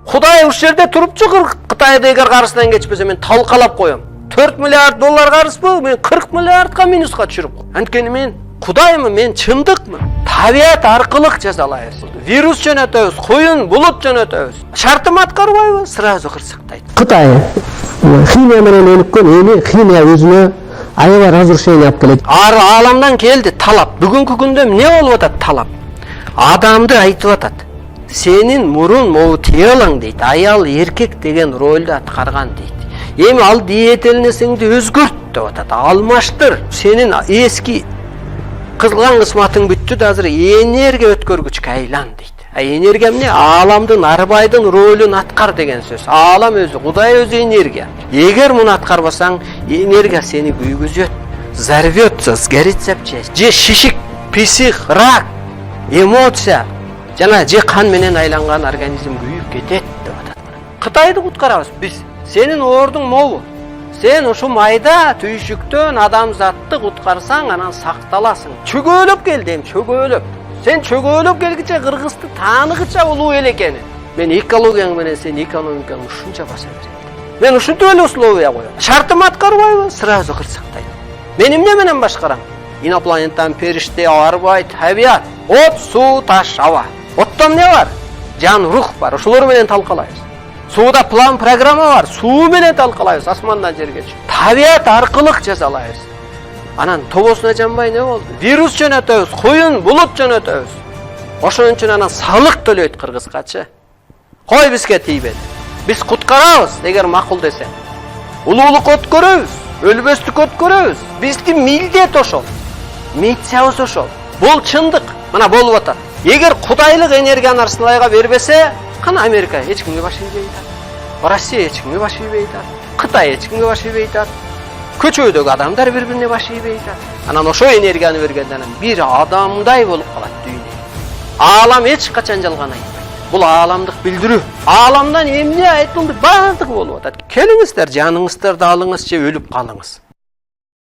Құдай ұш жерде тұрыпчы Қытайды егер қарысынан кечпесе мен талқалап қоям. 4 миллиард доллар қарыс бұл, мен 40 миллиардқа минусқа түшіріп қой. Анткені мен Құдаймы, мен чындықмы? Табиат арқылық жазалайыз. Вирус жөнөтөбүз, құйын, бұлыт жөнөтөбүз. Шартым атқарбайбы, сразу қырсықтайды. Қытай химия менен өнүккөн эми химия өзүнө аябай разрушение алып келет. Ар аламдан келди талап. Бүгүнкү күндө эмне болуп атат талап? Адамды айтып атат. Сенин мурун могу телоң дейт, аял эркек деген ролду аткарган дейт. Эми ал диетелнесиңди өзгөрт деп атат. Алмаштыр. Сенин эски кызган кысматың бүттү да азыр энергия өткөргүчкө айлан дейт. Энергия эмне? Аламдын, арбайдын ролун аткар деген сөз. Алам өзү, Кудай өзү энергия. Эгер муну аткарбасаң, энергия сени күйгүзөт, взорвет, сгорится же шишик, писих, рак, эмоция, жана же кан менен айланган организм күйүп кетет деп атат. Кытайды куткарабыз биз. Сенин оордуң могу. Сен ушу майда түйшүктөн адамзатты куткарсаң, анан сакталасың. Чөгөлөп кел дейм, чөгөлөп. Сен чөгөлөп келгиче Кыргызды тааныгыча улуу эл экени. Мен экологияң менен сен экономикаң ушунча баса берет. Мен ушинтип эле условия коем. Шартым аткарбайбы, сразу кырсыктайт. Мен эмне менен башкарам? Инопланеттан периште арбайт, табиат, от, суу, таш, аба. Оттон эмне бар? Жан, рух бар. Ошолор менен талкалайбыз. Сууда план, программа бар. Суу менен талкалайбыз, асмандан жергечи. Табиат аркылык жазалайбыз. Анан тобосуна жанбай не болду? Вирус жөнөтөбүз, құйын, бұлыт жөнөтөбүз. Ошон үчүн анан салык төлөйт Кыргызгачы. Кой бизге тийбеди. Биз куткарабыз, эгер макул десең. Улуулук өткөрөбүз, өлбөстүк өткөрөбүз. Биздин милдет ошол. Миссиябыз ошол. Бул чындык. Мына болуп атат. Эгер кудайлык энергияны Арсылайга бербесе, кана Америка эч кимге баш ийбей атат. Россия эч кимге баш ийбей атат. Кытай эч кимге баш ийбей атат. Көчөдөгү адамдар бири-бирине баш ийбей атат. Анан ошо энергияны бергенден бир адамдай болуп калат дүйнө. Алам эч качан жалган айтпайт. Бул аламдык билдирүү. Аламдан эмне айтылды баардыгы болуп атат. Келиңиздер, жаныңыздарды алыңыз же өлүп калыңыз.